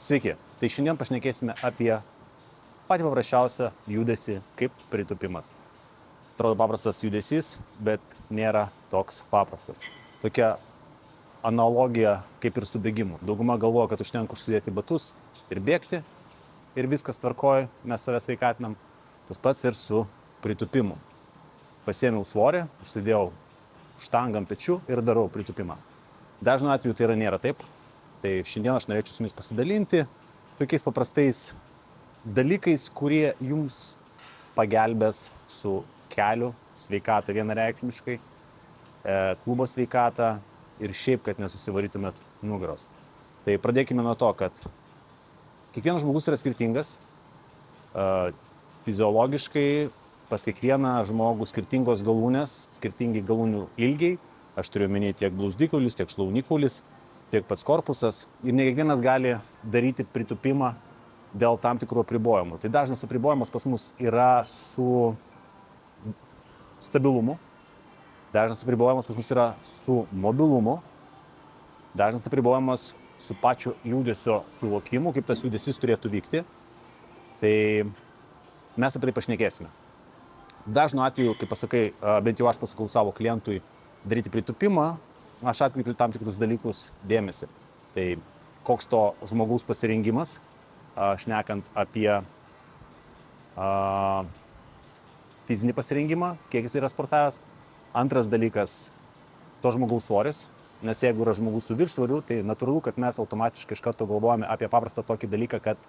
Sveiki, tai šiandien pašnekėsime apie patį paprasčiausią judesį kaip pritūpimas. Atrodo paprastas judesys, bet nėra toks paprastas. Tokia analogija kaip ir su bėgimu. Dauguma galvoja, kad užtenka užsidėti batus ir bėgti ir viskas tvarkoja, mes save sveikatinam. Tas pats ir su pritūpimu. Pasiėmiau svorį, užsidėjau štangą ant pečių ir darau pritūpimą. Dažnu atveju tai nėra taip. Tai šiandien aš norėčiau su jumis pasidalinti tokiais paprastais dalykais, kurie jums pagelbės su kelių sveikata vienareikšmiškai, klubo sveikata ir šiaip, kad nesusivarytumėt nugaros. Tai pradėkime nuo to, kad kiekvienas žmogus yra skirtingas, fiziologiškai pas kiekvieną žmogų skirtingos galūnės, skirtingi galūnių ilgiai, aš turiu omenyje tiek blauzdikaulis, tiek šlaunikaulis, tiek pats korpusas ir ne kiekvienas gali daryti pritūpimą dėl tam tikrų apribojimų. Tai dažnas apribojimas pas mus yra su stabilumu, dažnas apribojimas pas mus yra su mobilumu, dažnas apribojimas su pačiu judesio suvokimu, kaip tas judesys turėtų vykti. Tai mes apie tai pašnekėsime. Dažnu atveju, kaip pasakai, bent jau aš pasakau savo klientui daryti pritūpimą, aš atkreipiu tam tikrus dalykus dėmesį. Tai koks to žmogaus pasirengimas, šnekant apie fizinį pasirengimą, kiek jis yra sportavęs. Antras dalykas, to žmogaus svoris, nes jeigu yra žmogus su viršsvoriu, tai natūralu, kad mes automatiškai iš karto galvojame apie paprastą tokį dalyką, kad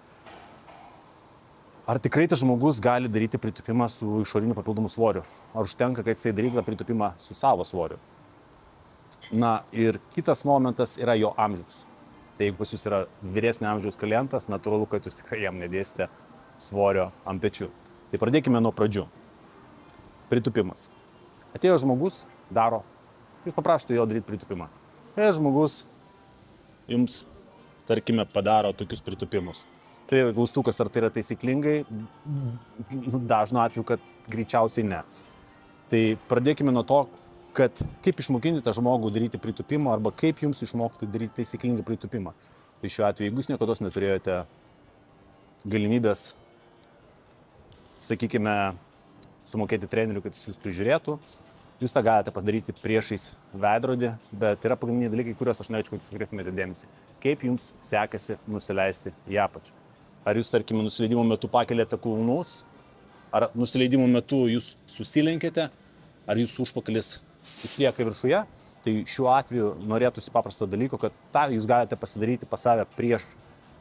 ar tikrai tas žmogus gali daryti pritūpimą su išoriniu papildomu svoriu, ar užtenka, kad jisai darytų pritūpimą su savo svoriu. Na ir kitas momentas yra jo amžius. Tai jeigu pas jūs yra vyresnio amžiaus klientas, natūralu, kad jūs tikrai jam nedėsite svorio ant pečių. Tai pradėkime nuo pradžių. Pritūpimas. Atėjo žmogus, daro, jūs paprašote jo daryti pritūpimą. Žmogus jums, tarkime, padaro tokius pritūpimus. Tai klaustukas, ar tai yra taisyklingai, dažnu atveju, kad greičiausiai ne. Tai pradėkime nuo to, kad kaip išmokinti tą žmogų daryti pritūpimą arba kaip jums išmokti daryti taisyklingą pritūpimą. Tai šiuo atveju, jeigu jūs niekada neturėjote galimybės, sakykime, sumokėti treneriui, kad jis jūs prižiūrėtų, jūs tą galite padaryti priešais veidrodį, bet yra pagrindiniai dalykai, kuriuos aš norėčiau, kad jūs atkreiptumėte dėmesį. Kaip jums sekasi nusileisti į apačią? Ar jūs, tarkime, nusileidimo metu pakeliate kulnus, ar nusileidimo metu jūs susilenkėte, ar jūsų užpakalis išlieka viršuje, tai šiuo atveju norėtųsi paprasto dalyko, kad tą jūs galite pasidaryti pas save prieš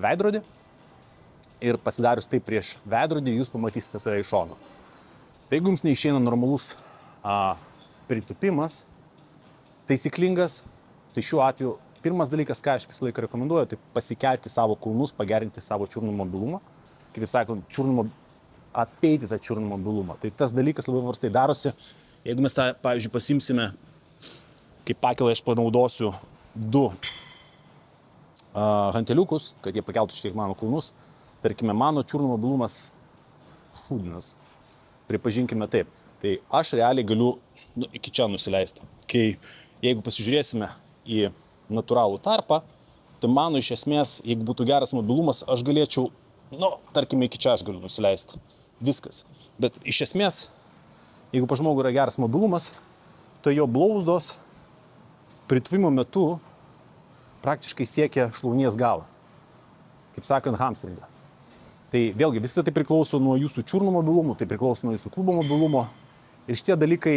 veidrodį ir pasidarius tai prieš veidrodį, jūs pamatysite save iš šono. Tai jeigu jums neišeina normalus pritūpimas, taisyklingas, tai šiuo atveju pirmas dalykas, ką aš visą laiką rekomenduoju, tai pasikelti savo kulnus, pagerinti savo čiurnų mobilumą, kaip sakant, apeiti tą čiurnų mobilumą. Tai tas dalykas labai paprastai darosi. Jeigu mes tą, pavyzdžiui, pasimsime, kaip pakilą aš panaudosiu 2 hanteliukus, kad jie pakeltų šiek tiek mano kulnus, tarkime, mano čiurnų mobilumas šūdinas, pripažinkime taip. Tai aš realiai galiu iki čia nusileisti. Kai jeigu pasižiūrėsime į natūralų tarpą, tai mano iš esmės, jeigu būtų geras mobilumas, aš galėčiau, tarkime, iki čia aš galiu nusileisti. Viskas. Bet iš esmės, jeigu pas žmogų yra geras mobilumas, tai jo blauzdos pritūpimo metu praktiškai siekia šlaunies galą. Kaip sakant, hamstringą. Tai vėlgi, visi tai priklauso nuo jūsų čiurnų mobilumų, tai priklauso nuo jūsų klubo mobilumo. Ir šitie dalykai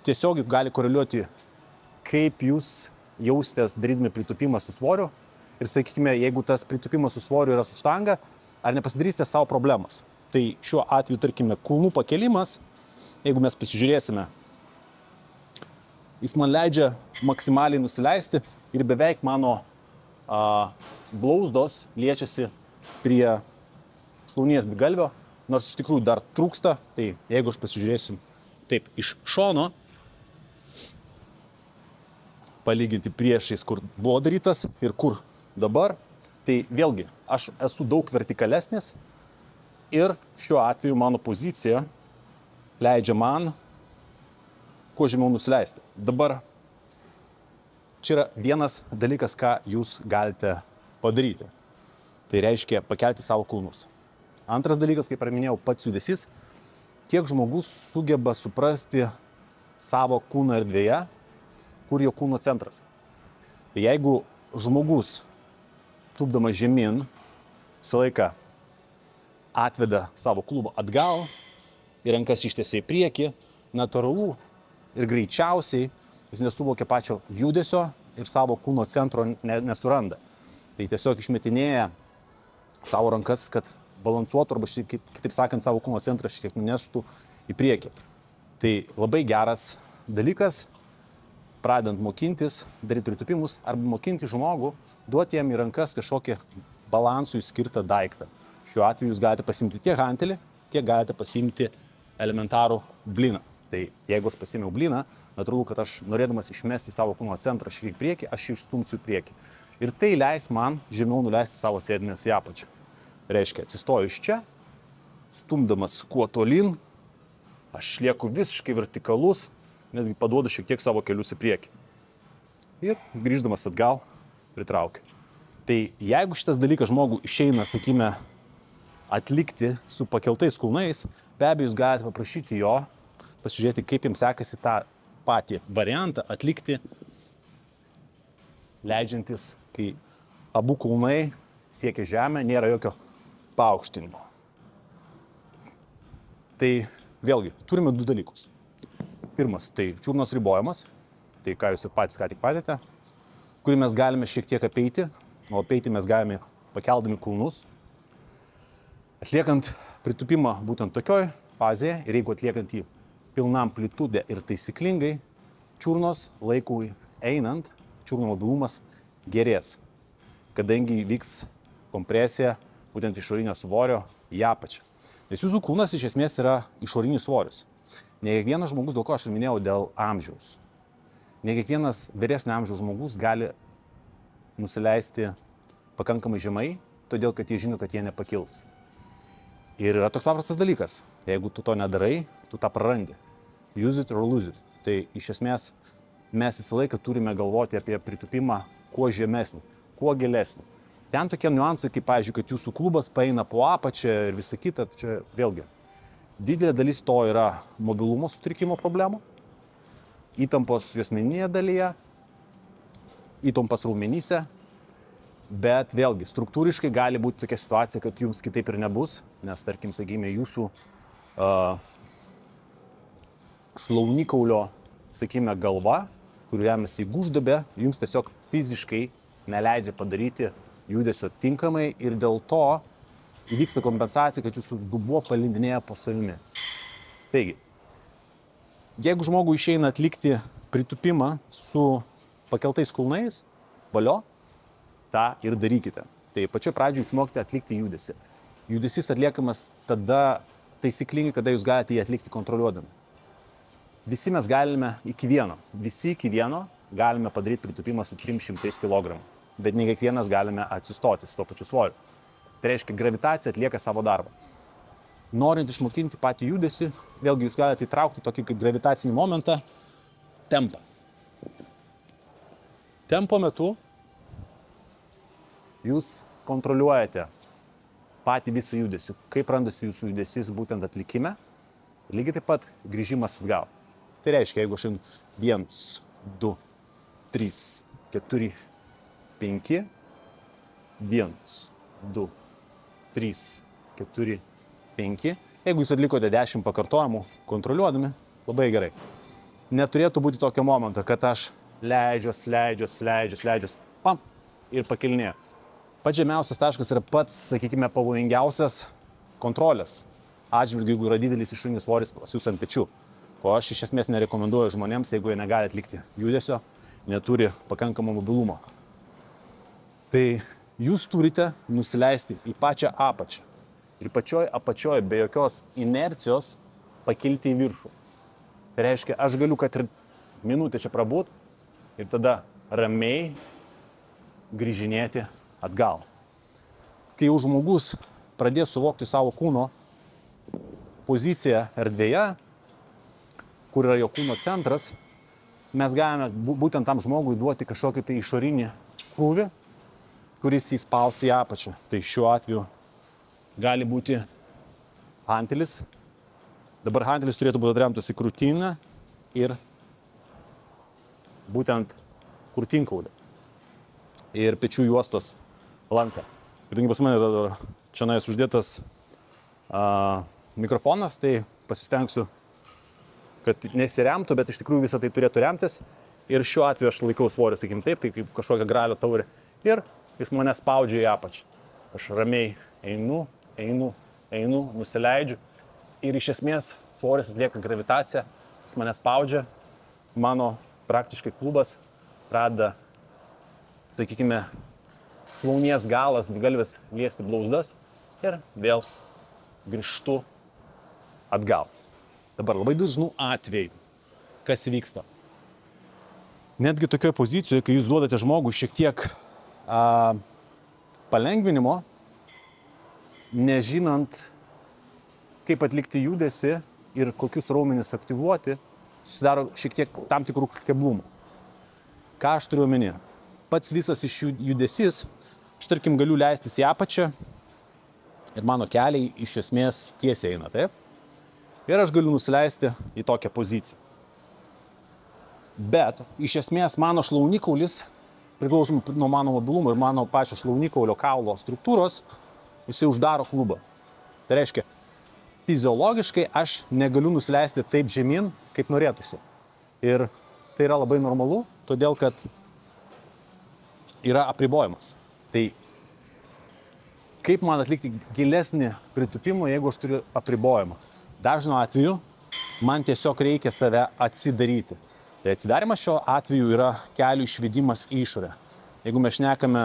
tiesiog gali koreliuoti, kaip jūs jausitės darydami pritūpimą su svoriu. Ir sakykime, jeigu tas pritūpimas su svoriu yra su štanga, ar nepasidarysite savo problemos. Tai šiuo atveju, tarkime, kulnų pakelimas, jeigu mes pasižiūrėsime, jis man leidžia maksimaliai nusileisti ir beveik mano blauzdos liečiasi prie šlaunies dvigalvio, nors iš tikrųjų dar trūksta. Tai jeigu aš pasižiūrėsim taip iš šono, palyginti priešais, kur buvo darytas ir kur dabar, tai vėlgi aš esu daug vertikalesnis ir šiuo atveju mano pozicija leidžia man kuo žemiau nusileisti. Dabar čia yra vienas dalykas, ką jūs galite padaryti. Tai reiškia pakelti savo kulnus. Antras dalykas, kaip minėjau, pats judesys. Kiek žmogus sugeba suprasti savo kūno erdvėje, kur jo kūno centras. Tai jeigu žmogus, tūpdamas žemyn, visą laiką atveda savo klubą atgal ir rankas ištiesia į priekį, natūralu ir greičiausiai jis nesuvokia pačio judesio ir savo kūno centro nesuranda. Tai tiesiog išmetinėja savo rankas, kad balansuotų arba, kitaip sakant, savo kūno centrą šiek tiek nuneštų į priekį. Tai labai geras dalykas, pradedant mokintis, daryti pritūpimus arba mokinti žmogų, duoti jam į rankas kažkokį balansui skirtą daiktą. Šiuo atveju jūs galite pasimti tiek hantelį, tiek galite pasimti elementarų bliną. Tai jeigu aš pasimiau bliną, natūralu, kad aš norėdamas išmesti savo kūno centrą šiek tiek priekį, aš jį išstumsiu į priekį. Ir tai leis man žemiau nuleisti savo sėdmenis į apačią. Reiškia, atsistoju iš čia, stumdamas kuo tolyn, aš lieku visiškai vertikalus, netgi paduodu šiek tiek savo kelius į priekį. Ir grįždamas atgal, pritraukiu. Tai jeigu šitas dalykas žmogų išeina, sakykime, atlikti su pakeltais kulnais, be abejo, jūs galite paprašyti jo, pasižiūrėti, kaip jums sekasi tą patį variantą atlikti, leidžiantis, kai abu kulnai siekia žemę, nėra jokio paaukštinimo. Tai vėlgi, turime du dalykus. Pirmas, tai čiurnos ribojimas, tai ką jūs ir patys ką tik patėte, kurį mes galime šiek tiek apeiti, o apeiti mes galime pakeldami kulnus. Atliekant pritūpimą būtent tokioj fazėje ir jeigu atliekant jį pilna amplitudė ir taisyklingai, čiurnos laikui einant, čiurnų mobilumas gerės, kadangi vyks kompresija būtent išorinio svorio į apačią. Nes jūsų kūnas iš esmės yra išorinis svoris. Ne kiekvienas žmogus, dėl ko aš ir minėjau, dėl amžiaus. Ne kiekvienas vyresnio amžiaus žmogus gali nusileisti pakankamai žemai, todėl kad jie žino, kad jie nepakils. Ir yra toks paprastas dalykas. Jeigu tu to nedarai, tu tą prarandi. Use it or lose it. Tai iš esmės mes visą laiką turime galvoti apie pritūpimą kuo žemesnį, kuo gilesnį. Ten tokie niuansai, kaip, pavyzdžiui, kad jūsų klubas paeina po apačią ir visa kita, čia vėlgi. Didelė dalis to yra mobilumo sutrikimo problemų, įtampos juosmeninėje dalyje, įtampas raumenyse, bet vėlgi struktūriškai gali būti tokia situacija, kad jums kitaip ir nebus, nes, tarkim, sakykime, jūsų šlaunikaulio, sakykime, galva, kur remiasi į gūždabę, jums tiesiog fiziškai neleidžia padaryti judesio tinkamai ir dėl to įvyksta kompensacija, kad jūsų dubuo palindinėja po savimi. Taigi, jeigu žmogui išeina atlikti pritūpimą su pakeltais kulnais, valio, tą ir darykite. Tai pačioj pradžioje išmokite atlikti judesį. Judesys atliekamas tada taisyklingai, kada jūs galite jį atlikti kontroliuodami. Visi mes galime iki vieno galime padaryti pritūpimą su 300 kg, bet ne kiekvienas galime atsistoti su tuo pačiu svoriu. Tai reiškia, gravitacija atlieka savo darbą. Norint išmokinti patį judesį, vėlgi jūs galite įtraukti tokį kaip gravitacinį momentą, tempą. Tempo metu jūs kontroliuojate patį visą judesį, kaip randasi jūsų judesys būtent atlikime, lygiai taip pat grįžimas atgal. Tai reiškia, jeigu aš 1, 2, 3, 4, 5, 1, 2, 3, 4, 5. Jeigu jūs atlikote 10 pakartojimų kontroliuodami, labai gerai. Neturėtų būti tokio momento, kad aš leidžiuos, pam, ir pakelinėju. Pats žemiausias taškas yra pats, sakykime, pavojingiausias kontrolės atžvilgiu, jeigu yra didelis išorinis svoris pas jūs ant pečių. O aš iš esmės nerekomenduoju žmonėms, jeigu jie negali atlikti judesio, neturi pakankamo mobilumo. Tai jūs turite nusileisti į pačią apačią ir pačioj apačioj be jokios inercijos pakilti į viršų. Tai reiškia, aš galiu, kad ir minutę čia prabūt ir tada ramiai grįžinėti atgal. Kai jau žmogus pradės suvokti savo kūno poziciją erdvėje, kur yra jo kūno centras, mes galime būtent tam žmogui duoti kažkokį tai išorinį krūvį, kuris įspaus į apačią. Tai šiuo atveju gali būti hantelis. Dabar hantelis turėtų būti atremtas į krūtinę ir būtent krūtinkaulį ir pečių juostos lanką. Kadangi pas mane yra čionais uždėtas mikrofonas, tai pasistengsiu, kad nesiremtų, bet iš tikrųjų visą tai turėtų remtis. Ir šiuo atveju aš laikau svorį, sakykim taip, tai kaip kažkokią gralio taurę. Ir jis mane spaudžia į apačią. Aš ramiai einu, nusileidžiu. Ir iš esmės svoris atlieka gravitaciją, jis mane spaudžia. Mano praktiškai klubas pradeda, sakykime, šlaunies galas, galvis liesti blauzdas ir vėl grįžtu atgal. Dabar labai dažnų atvejų, kas vyksta. Netgi tokioje pozicijoje, kai jūs duodate žmogui šiek tiek palengvinimo, nežinant, kaip atlikti judesį ir kokius raumenis aktyvuoti, susidaro šiek tiek tam tikrų keblumų. Ką aš turiu omeny? Pats visas iš judesys, aš tarkim galiu leistis į apačią ir mano keliai iš esmės tiesiai eina, taip? Ir aš galiu nusileisti į tokią poziciją. Bet iš esmės mano šlaunikaulis, priklausomai nuo mano mobilumo ir mano pačio šlaunikaulio kaulo struktūros, jisai uždaro klubą. Tai reiškia, fiziologiškai aš negaliu nusileisti taip žemyn, kaip norėtųsi. Ir tai yra labai normalu, todėl kad yra apribojimas. Tai kaip man atlikti gilesnį pritūpimą, jeigu aš turiu apribojimą? Dažnu atveju man tiesiog reikia save atsidaryti. Tai atsidarimas šiuo atveju yra kelių išvedimas į išorę. Jeigu mes šnekame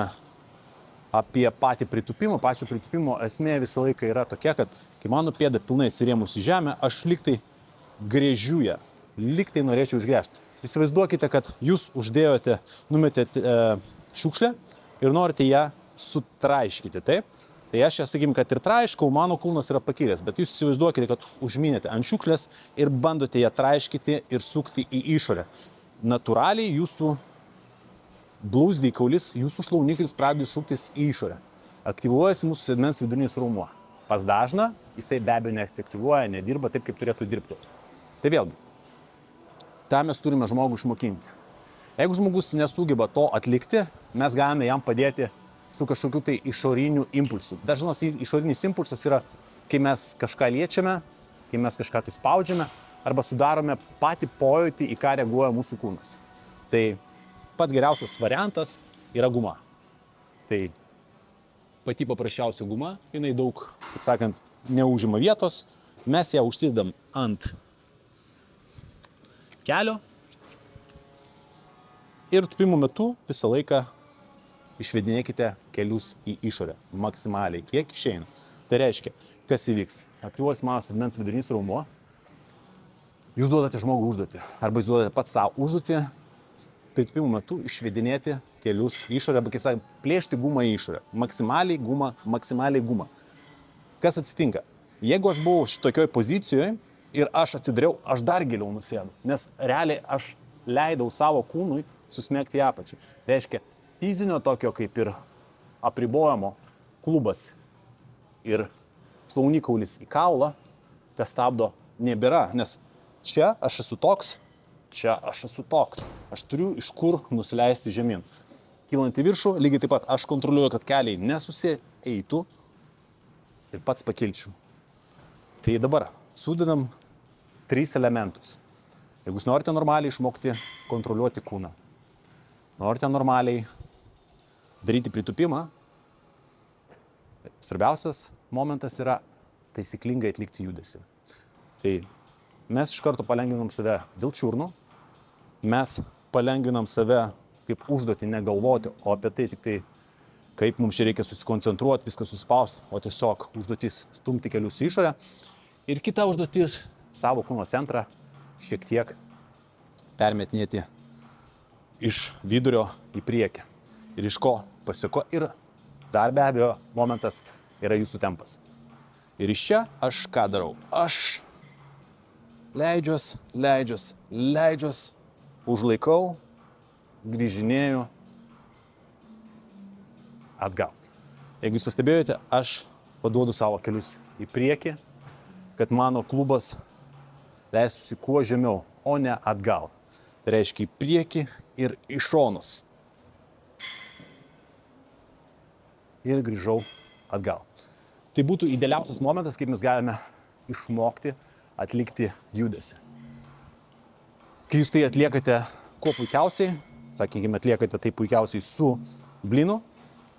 apie patį pritūpimą, pačio pritūpimo esmė visą laiką yra tokia, kad kai mano pėda pilnai atsirėmus į žemę, aš liktai grėžiu ją, liktai norėčiau išgręžti. Įsivaizduokite, kad jūs uždėjote, numetėte šiukšlę ir norite ją sutraiškyti, taip? Tai aš, sakykim, kad ir traiškau, mano kūnas yra pakilęs, bet jūs įsivaizduokite, kad užminėte ant šiukšlės ir bandote ją traiškyti ir sukti į išorę. Natūraliai jūsų blauzdikaulis, jūsų šlaunikaulis pradeda šuktis į išorę. Aktyvuojasi mūsų sėdmens vidurinis raumuo. Pas dažną jisai be abejo nesiaktyvuoja, nedirba taip, kaip turėtų dirbti. Tai vėlgi, tą mes turime žmogų išmokinti. Jeigu žmogus nesugeba to atlikti, mes galime jam padėti su kažkokiu tai išoriniu impulsu. Dažnas išorinis impulsas yra, kai mes kažką liečiame, kai mes kažką tai spaudžiame, arba sudarome patį pojūtį, į ką reaguoja mūsų kūnas. Tai pats geriausias variantas yra guma. Tai pati paprasčiausia guma, jinai daug, kaip sakant, neužima vietos. Mes ją užsidedam ant kelio ir tūpimo metu visą laiką išvedinėkite kelius į išorę, maksimaliai, kiek išeina. Tai reiškia, kas įvyks? Aktyvuosis mano sėdmens vidurinis raumuo, jūs duodate žmogų užduotį, arba jūs duodate pats savo užduotį, pritūpimo metu išvedinėti kelius į išorę, arba, kaip sakant, plėšti gumą į išorę. Maksimaliai gumą. Kas atsitinka? Jeigu aš buvau šitokioj pozicijoje ir aš atsidariau, aš dar giliau nusėdu, nes realiai aš leidau savo kūnui susmegti į apačią. Reiškia, fizinio tokio kaip ir apribojimo klubas ir šlaunikaulis į kaulą, tas stabdo nebėra, nes čia aš esu toks, čia aš esu toks. Aš turiu iš kur nusileisti žemyn. Kylant į viršų, lygiai taip pat aš kontroliuoju, kad keliai nesusieitų ir pats pakilčiau. Tai dabar sudedam 3 elementus. Jeigu jūs norite normaliai išmokti kontroliuoti kūną, norite normaliai daryti pritūpimą, svarbiausias momentas yra taisyklingai atlikti judesį. Tai mes iš karto palengvinam save dėl čiurnų, mes palengvinam save kaip užduotį negalvoti, o apie tai tik tai, kaip mums čia reikia susikoncentruoti, viską suspausti, o tiesiog užduotis stumti kelius į išorę. Ir kita užduotis savo kūno centrą šiek tiek permetinėti iš vidurio į priekį. Ir iš ko pasiko. Ir dar be abejo momentas yra jūsų tempas. Ir iš čia aš ką darau? Aš leidžiuos, užlaikau, grįžinėju atgal. Jeigu jūs pastebėjote, aš paduodu savo kelius į priekį, kad mano klubas leistųsi kuo žemiau, o ne atgal. Tai reiškia į priekį ir į šonus. Ir grįžau atgal. Tai būtų idealiausias momentas, kaip mes galime išmokti atlikti judesį. Kai jūs tai atliekate kuo puikiausiai, sakykime, atliekate tai puikiausiai su blinu,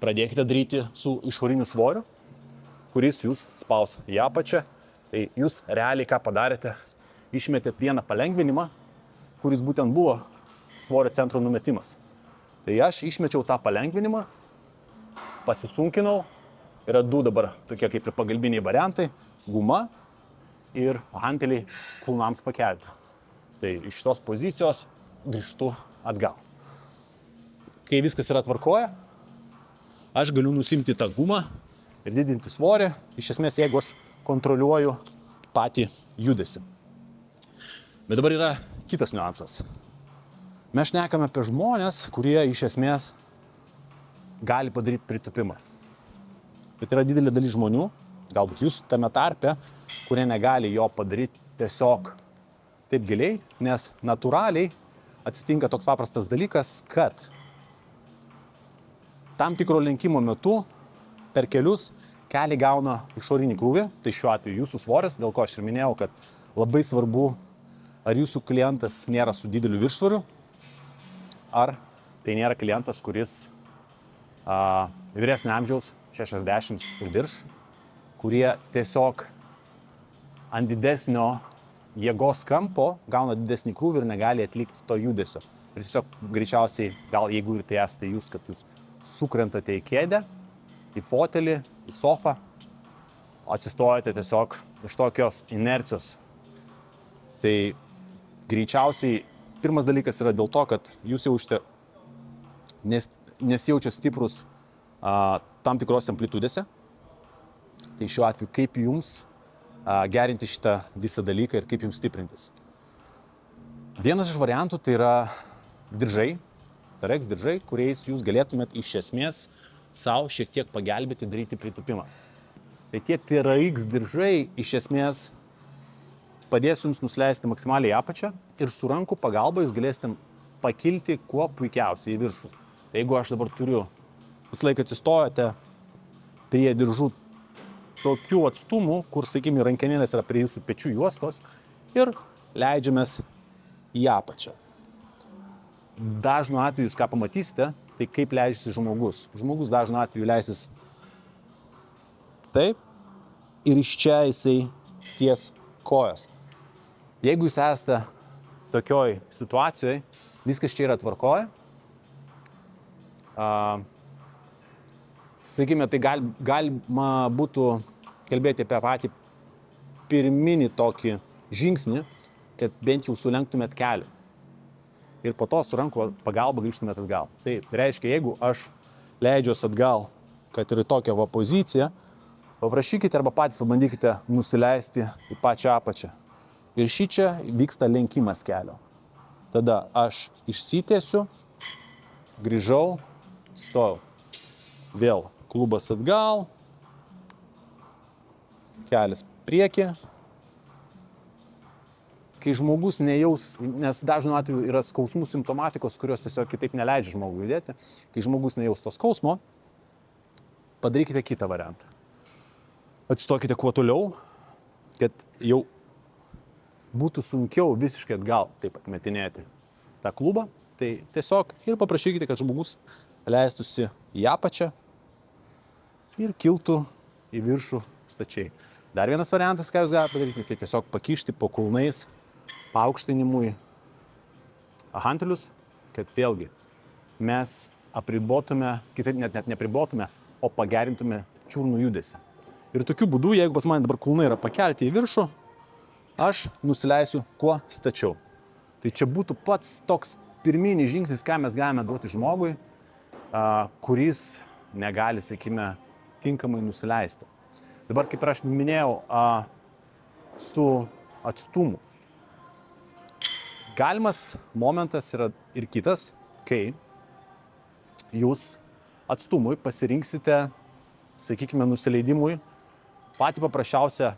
pradėkite daryti su išoriniu svoriu, kuris jūs spaus į apačią. Tai jūs realiai ką padarėte, išmetėt vieną palengvinimą, kuris būtent buvo svorio centro numetimas. Tai aš išmečiau tą palengvinimą, pasisunkinau, yra du dabar tokie kaip ir pagalbiniai variantai, guma ir hanteliai kulnams pakelti. Tai iš šitos pozicijos grįžtu atgal. Kai viskas yra tvarkoje, aš galiu nusimti tą gumą ir didinti svorį, iš esmės, jeigu aš kontroliuoju patį judesį. Bet dabar yra kitas niuansas. Mes šnekame apie žmonės, kurie iš esmės gali padaryti pritūpimą. Bet yra didelė dalis žmonių, galbūt jūs tame tarpe, kurie negali jo padaryti tiesiog taip giliai, nes natūraliai atsitinka toks paprastas dalykas, kad tam tikro lenkimo metu per kelius keliai gauna išorinį krūvį, tai šiuo atveju jūsų svoris, dėl ko aš ir minėjau, kad labai svarbu, ar jūsų klientas nėra su dideliu viršsvoriu, ar tai nėra klientas, kuris vyresnio amžiaus, 60 ir virš, kurie tiesiog ant didesnio jėgos kampo gauna didesnį krūvį ir negali atlikti to judesio. Ir tiesiog greičiausiai, gal jeigu ir tai esate jūs, kad jūs sukrentate į kėdę, į fotelį, į sofą, atsistojate tiesiog iš tokios inercijos. Tai greičiausiai pirmas dalykas yra dėl to, kad jūs jaučiate, nesijaučia stiprus tam tikros amplitudėse. Tai šiuo atveju kaip jums gerinti šitą visą dalyką ir kaip jums stiprintis. Vienas iš variantų tai yra diržai, TRX diržai, kuriais jūs galėtumėt iš esmės savo šiek tiek pagelbėti daryti pritūpimą. Tai tie TRX diržai iš esmės padės jums nusileisti maksimaliai į apačią ir su rankų pagalba jūs galėsite pakilti kuo puikiausiai į viršų. Jeigu aš dabar turiu, visą laiką atsistojate prie diržų tokių atstumų, kur, sakykime, rankenėlės yra prie jūsų pečių juostos ir leidžiamės į apačią. Dažnu atveju, jūs ką pamatysite, tai kaip leidžiasi žmogus. Žmogus dažnu atveju leisis taip ir iš čia jisai ties kojos. Jeigu jūs esate tokioj situacijoje, viskas čia yra tvarkoje, sakykime, tai galima būtų kalbėti apie patį pirminį tokį žingsnį, kad bent jau sulenktumėt kelią. Ir po to su rankų pagalba grįžtumėt atgal. Tai reiškia, jeigu aš leidžiuosi atgal, kad ir į tokią poziciją, paprašykite arba patys pabandykite nusileisti į pačią apačią. Ir šičia vyksta lenkimas kelio. Tada aš išsitiesiu, grįžau, stojau. Vėl klubas atgal, kelias prieki. Kai žmogus nejaus, nes dažnu atveju yra skausmų simptomatikos, kurios tiesiog kitaip neleidžia žmogui judėti, kai žmogus nejaus to skausmo, padarykite kitą variantą. Atsistokite kuo toliau, kad jau būtų sunkiau visiškai atgal taip atmetinėti tą klubą, tai tiesiog ir paprašykite, kad žmogus leistųsi į apačią ir kiltų į viršų stačiai. Dar vienas variantas, ką jūs galite padaryti, tai tiesiog pakišti po kulnais paaukštinimui hantelius, kad vėlgi mes apribotume, kitaip net nepribotume, o pagerintume čiurnų judesį. Ir tokiu būdu, jeigu pas mane dabar kulnai yra pakelti į viršų, aš nusileisiu kuo stačiau. Tai čia būtų pats toks pirminis žingsnis, ką mes galime duoti žmogui, kuris negali, sakykime, tinkamai nusileisti. Dabar, kaip ir aš minėjau, su atstumu. Galimas momentas yra ir kitas, kai jūs atstumui pasirinksite, sakykime, nusileidimui patį paprasčiausią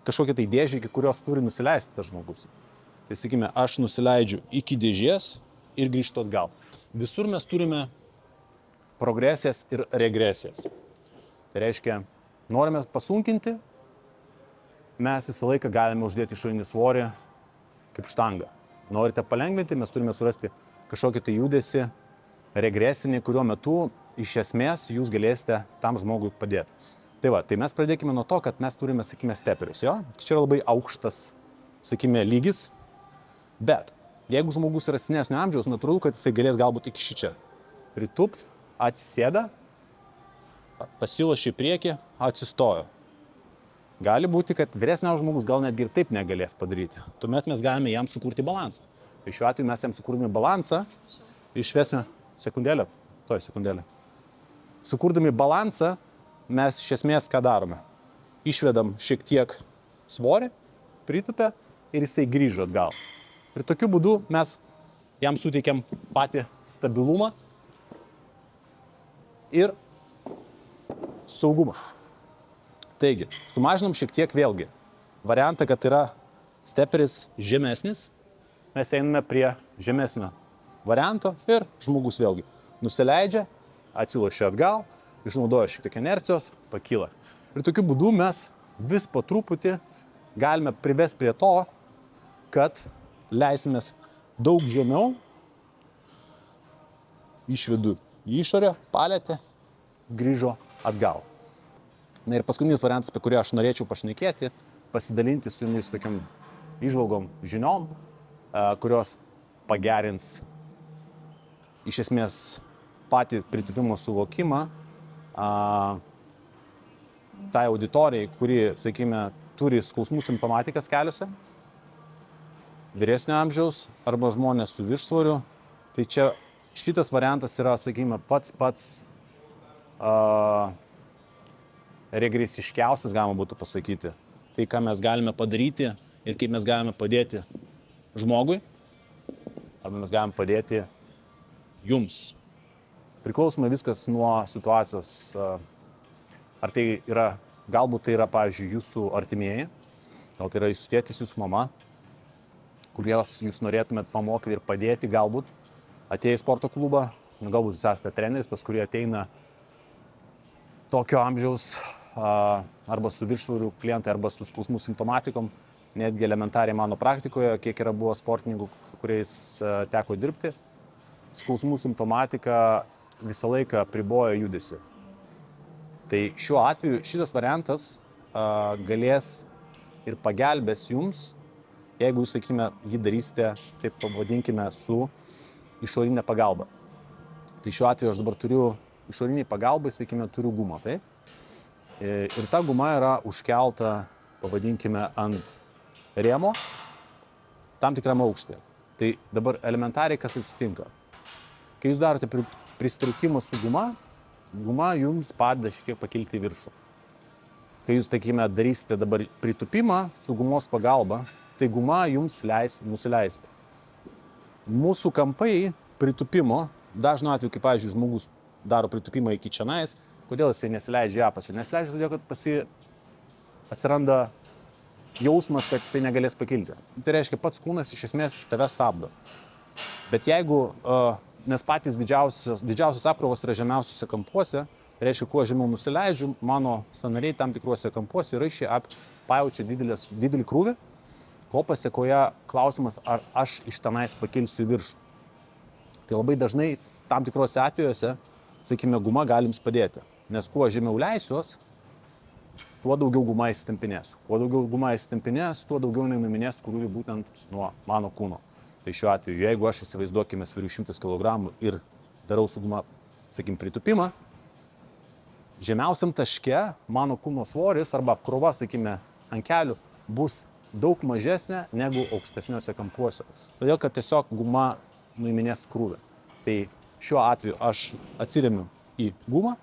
kažkokią tai dėžę, iki kurios turi nusileisti tas žmogus. Tai sakykime, aš nusileidžiu iki dėžės ir grįžtu atgal. Visur mes turime progresijas ir regresijas. Tai reiškia, norime pasunkinti, mes visą laiką galime uždėti išorinį svorį kaip štangą. Norite palengvinti, mes turime surasti kažkokį tai judesį regresinį, kurio metu iš esmės jūs galėsite tam žmogui padėti. Tai va, tai mes pradėkime nuo to, kad mes turime, sakykime, steperius, jo? Čia yra labai aukštas, sakykime, lygis, bet jeigu žmogus yra senesnio amžiaus, natūralu, kad jisai galės galbūt iki šičia pritupt, atsisėda, pasilošia į priekį, atsistojo. Gali būti, kad vyresnio žmogus gal netgi ir taip negalės padaryti. Tuomet mes galime jam sukurti balansą. Tai šiuo atveju mes jam sukurdami balansą, išvesime sekundėlę. Sukurdami balansą, mes iš esmės ką darome? Išvedam šiek tiek svorį, pritupia ir jisai grįžo atgal. Ir tokiu būdu mes jam suteikiam patį stabilumą ir saugumą. Taigi, sumažinam šiek tiek vėlgi variantą, kad yra steperis žemesnis, mes einame prie žemesnio varianto ir žmogus vėlgi nusileidžia, atsilošia atgal, išnaudoja šiek tiek inercijos, pakyla. Ir tokiu būdu mes vis po truputį galime privesti prie to, kad leisimės daug žemiau, išvedu į išorę, palėtę, grįžo atgal. Na ir paskutinis variantas, apie kurį aš norėčiau pašnekėti, pasidalinti su jumis tokiam įžvalgom, žiniom, kurios pagerins iš esmės patį pritupimo suvokimą tai auditorijai, kuri, sakykime, turi skausmų simptomatikas keliuose, vyresnio amžiaus arba žmonės su viršsvoriu. Tai čia šitas variantas yra, sakykime, pats regresiškiausias, galima būtų pasakyti. Tai, ką mes galime padaryti ir kaip mes galime padėti žmogui, arba mes galime padėti jums. Priklausomai viskas nuo situacijos. Ar tai yra, galbūt tai yra, pavyzdžiui, jūsų artimieji, gal tai yra jūsų tėtis, jūsų mama, kurios jūs norėtumėt pamokyti ir padėti, galbūt atėję į sporto klubą, galbūt jūs esate treneris, pas kurį ateina tokio amžiaus arba su viršsvoriu klientai, arba su skausmų simptomatikom. Netgi elementariai mano praktikoje, kiek yra buvo sportininkų, su kuriais teko dirbti, skausmų simptomatika visą laiką apriboja judesį. Tai šiuo atveju šitas variantas galės ir pagelbės jums, jeigu jūs, sakykime, jį darysite, taip pavadinkime, su išorinė pagalba. Tai šiuo atveju aš dabar turiu išoriniai pagalbai, sakykime, turiu gumą, taip? Ir ta guma yra užkelta, pavadinkime, ant rėmo tam tikram aukštį. Tai dabar elementariai kas atsitinka. Kai jūs darote pristraukimą su guma, guma jums padeda šiek tiek pakilti į viršų. Kai jūs, sakykime, darysite dabar pritupimą su gumos pagalba, tai guma jums leis nusileisti. Mūsų kampai pritupimo, dažnu atveju, kaip, pavyzdžiui, žmogus daro pritupimą iki čionais, kodėl jisai nesileidžia į apačią? Nesileidžia todėl, kad atsiranda jausmas, kad jisai negalės pakilti. Tai reiškia, pats kūnas iš esmės tave stabdo. Bet jeigu, nes patys didžiausios apkrovos yra žemiausiuose kampuose, tai reiškia, kuo žemiau nusileidžiu, mano sąnariai tam tikruose kampuose raiščiai pajaučia didelį krūvį, ko pasiekoje klausimas, ar aš iš tenais pakilsiu į viršų. Tai labai dažnai tam tikruose atvejuose, sakykime, guma gali jums padėti. Nes kuo žemiau leisiuos, tuo daugiau guma įsitempinės. Kuo daugiau guma įsitempinės, tuo daugiau nuiminės krūvį būtent nuo mano kūno. Tai šiuo atveju, jeigu aš įsivaizduokime sveriu 100 kg ir darau su guma, sakykime, pritupimą, žemiausiam taške mano kūno svoris arba apkrova, sakykime, ant kelių bus daug mažesnė negu aukštesniuose kampuose. Todėl, kad tiesiog guma nuiminės krūvį. Tai šiuo atveju aš atsiremiu į gumą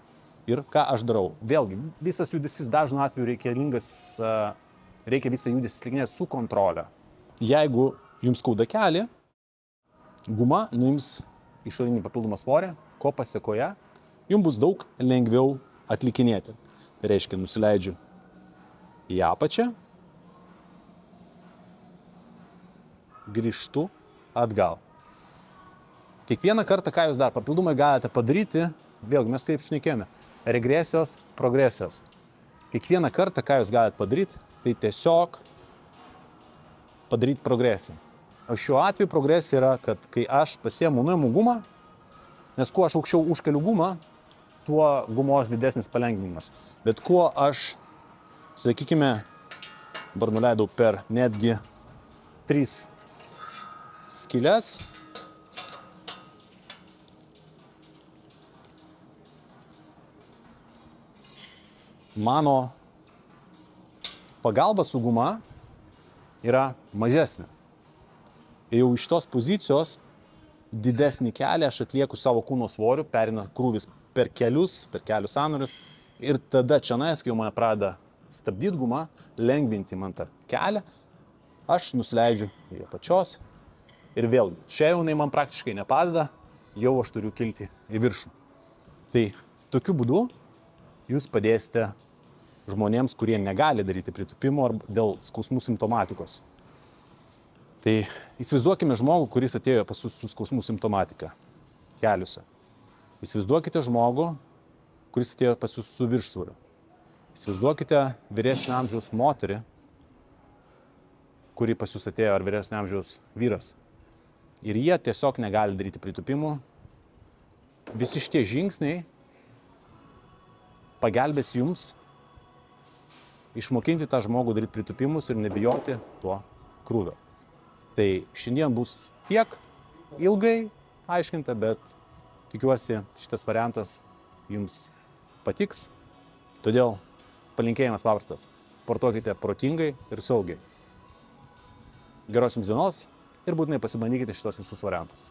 ir ką aš darau. Vėlgi, visas judesys dažnu atveju reikia visą judesį atlikinėti su kontrole. Jeigu jums skauda kelį, guma nuims išorinį papildomą svorį, ko pasiekoje jums bus daug lengviau atlikinėti. Tai reiškia, nusileidžiu į apačią, grįžtu atgal. Kiekvieną kartą, ką jūs dar papildomai galite padaryti, vėlgi mes taip šnekėjome, regresijos, progresijos. Kiekvieną kartą, ką jūs galite padaryti, tai tiesiog padaryti progresiją. O šiuo atveju progresija yra, kad kai aš pasiemu nuimu gumą, nes kuo aš aukščiau užkeliu gumą, tuo gumos didesnis palengvinimas. Bet kuo aš, sakykime, dabar nuleidau per netgi 3 skylės, mano pagalba su guma yra mažesnė. Ir jau iš tos pozicijos didesnį kelią aš atlieku savo kūno svoriu, perina krūvis per kelių sąnarius ir tada čionais, kai jau mane pradeda stabdyti gumą, lengvinti man tą kelią, aš nusileidžiu į apačios ir vėl čia jau man praktiškai nepadeda, jau aš turiu kilti į viršų. Tai tokiu būdu jūs padėsite žmonėms, kurie negali daryti pritūpimo ar dėl skausmų simptomatikos. Tai įsivaizduokime žmogų, kuris atėjo pas jūs su skausmų simptomatika keliuose. Įsivaizduokite žmogų, kuris atėjo pas jūs su viršsvoriu. Įsivaizduokite vyresnio amžiaus moterį, kuri pas jūs atėjo, ar vyresnio amžiaus vyras. Ir jie tiesiog negali daryti pritūpimų. Visi šitie žingsniai pagelbės jums išmokinti tą žmogų daryti pritūpimus ir nebijoti tuo krūvio. Tai šiandien bus tiek ilgai aiškinta, bet tikiuosi šitas variantas jums patiks. Todėl palinkėjimas paprastas. Sportuokite protingai ir saugiai. Geros jums dienos ir būtinai pasibandykite šitos visus variantus.